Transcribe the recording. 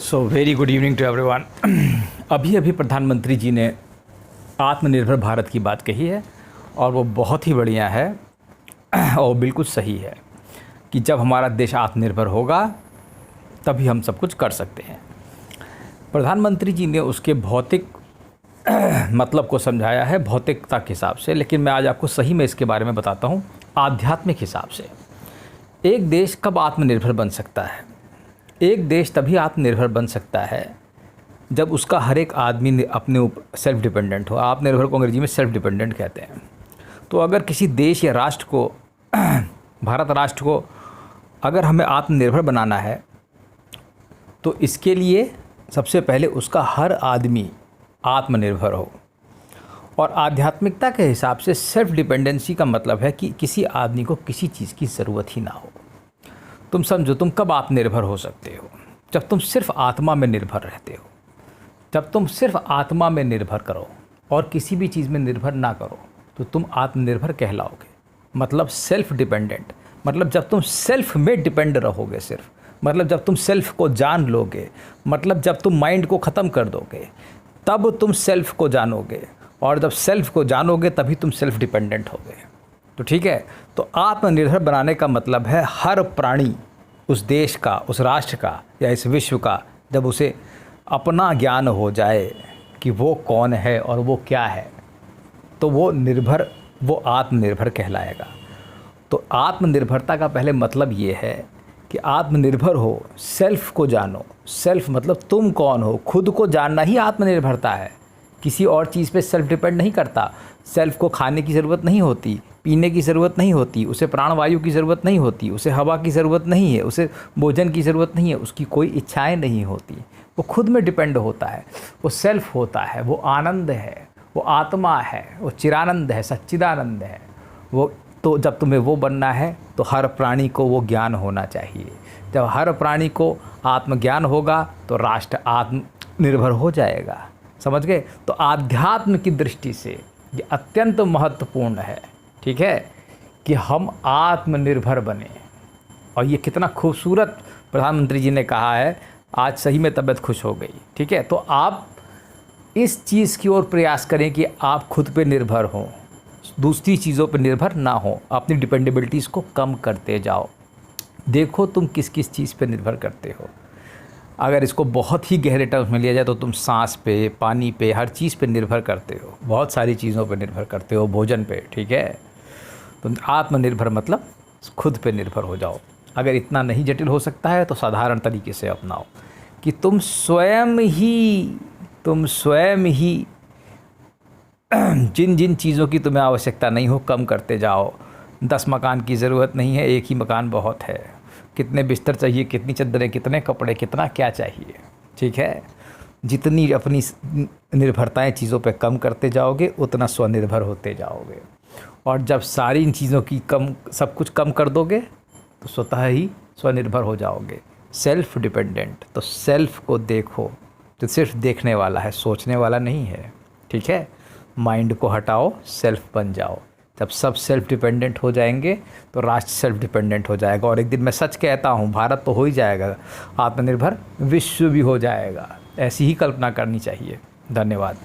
So very good evening to everyone. अभी अभी प्रधानमंत्री जी ने आत्मनिर्भर भारत की बात कही है और वो बहुत ही बढ़िया है और बिल्कुल सही है कि जब हमारा देश आत्मनिर्भर होगा तभी हम सब कुछ कर सकते हैं। प्रधानमंत्री जी ने उसके भौतिक मतलब को समझाया है भौतिकता के हिसाब से, लेकिन मैं आज आपको सही में इसके बारे में बताता हूँ आध्यात्मिक हिसाब से। एक देश कब आत्मनिर्भर बन सकता है? एक देश तभी आत्मनिर्भर बन सकता है जब उसका हर एक आदमी अपने ऊपर सेल्फ डिपेंडेंट हो। आत्मनिर्भर को अंग्रेजी में सेल्फ डिपेंडेंट कहते हैं। तो अगर किसी देश या राष्ट्र को भारत राष्ट्र को अगर हमें आत्मनिर्भर बनाना है तो इसके लिए सबसे पहले उसका हर आदमी आत्मनिर्भर हो। और आध्यात्मिकता के हिसाब से सेल्फ डिपेंडेंसी का मतलब है कि किसी आदमी को किसी चीज़ की ज़रूरत ही ना हो। तुम समझो, तुम कब आत्मनिर्भर हो सकते हो? जब तुम सिर्फ आत्मा में निर्भर रहते हो। जब तुम सिर्फ आत्मा में निर्भर करो और किसी भी चीज़ में निर्भर ना करो तो तुम आत्मनिर्भर कहलाओगे। मतलब सेल्फ डिपेंडेंट, मतलब जब तुम सेल्फ में डिपेंड रहोगे सिर्फ, मतलब जब तुम सेल्फ को जान लोगे, मतलब जब तुम माइंड को ख़त्म कर दोगे तब तुम सेल्फ को जानोगे, और जब सेल्फ को जानोगे तभी तुम सेल्फ डिपेंडेंट होगे। तो ठीक है, तो आत्मनिर्भर बनाने का मतलब है हर प्राणी उस देश का, उस राष्ट्र का या इस विश्व का, जब उसे अपना ज्ञान हो जाए कि वो कौन है और वो क्या है, तो वो आत्मनिर्भर कहलाएगा। तो आत्मनिर्भरता का पहले मतलब ये है कि आत्मनिर्भर हो, सेल्फ को जानो। सेल्फ मतलब तुम कौन हो, खुद को जानना ही आत्मनिर्भरता है। किसी और चीज़ पे सेल्फ डिपेंड नहीं करता। सेल्फ को खाने की ज़रूरत नहीं होती, पीने की ज़रूरत नहीं होती, उसे प्राणवायु की ज़रूरत नहीं होती, उसे हवा की ज़रूरत नहीं है, उसे भोजन की ज़रूरत नहीं है, उसकी कोई इच्छाएं नहीं होती। वो खुद में डिपेंड होता है, वो सेल्फ होता है, वो आनंद है, वो आत्मा है, वो चिरानंद है, सच्चिदानंद है वो। तो जब तुम्हें वो बनना है तो हर प्राणी को वो ज्ञान होना चाहिए। जब हर प्राणी को आत्मज्ञान होगा तो राष्ट्र आत्मनिर्भर हो जाएगा। समझ गए? तो आध्यात्म की दृष्टि से ये अत्यंत महत्वपूर्ण है, ठीक है, कि हम आत्मनिर्भर बने। और ये कितना खूबसूरत प्रधानमंत्री जी ने कहा है, आज सही में तबीयत खुश हो गई। ठीक है, तो आप इस चीज़ की ओर प्रयास करें कि आप खुद पे निर्भर हों, दूसरी चीज़ों पे निर्भर ना हो। अपनी डिपेंडेबिलिटीज़ को कम करते जाओ। देखो तुम किस किस चीज़ पे निर्भर करते हो। अगर इसको बहुत ही गहरे टर्म्स में लिया जाए तो तुम सांस पे, पानी पे, हर चीज़ पे निर्भर करते हो, बहुत सारी चीज़ों पे निर्भर करते हो, भोजन पे। ठीक है, तो आत्मनिर्भर मतलब खुद पे निर्भर हो जाओ। अगर इतना नहीं जटिल हो सकता है तो साधारण तरीके से अपनाओ कि तुम स्वयं ही जिन जिन चीज़ों की तुम्हें आवश्यकता नहीं हो कम करते जाओ। 10 मकान की ज़रूरत नहीं है, एक ही मकान बहुत है। कितने बिस्तर चाहिए, कितनी चद्दरें, कितने कपड़े, कितना क्या चाहिए। ठीक है, जितनी अपनी निर्भरताएं चीज़ों पे कम करते जाओगे उतना स्वनिर्भर होते जाओगे। और जब सारी इन चीज़ों की सब कुछ कम कर दोगे तो स्वतः ही स्वनिर्भर हो जाओगे, सेल्फ डिपेंडेंट। तो सेल्फ को देखो, तो सिर्फ देखने वाला है, सोचने वाला नहीं है। ठीक है, माइंड को हटाओ, सेल्फ बन जाओ। जब सब सेल्फ डिपेंडेंट हो जाएंगे तो राष्ट्र सेल्फ डिपेंडेंट हो जाएगा। और एक दिन मैं सच कहता हूँ, भारत तो हो ही जाएगा आत्मनिर्भर, विश्व भी हो जाएगा। ऐसी ही कल्पना करनी चाहिए। धन्यवाद।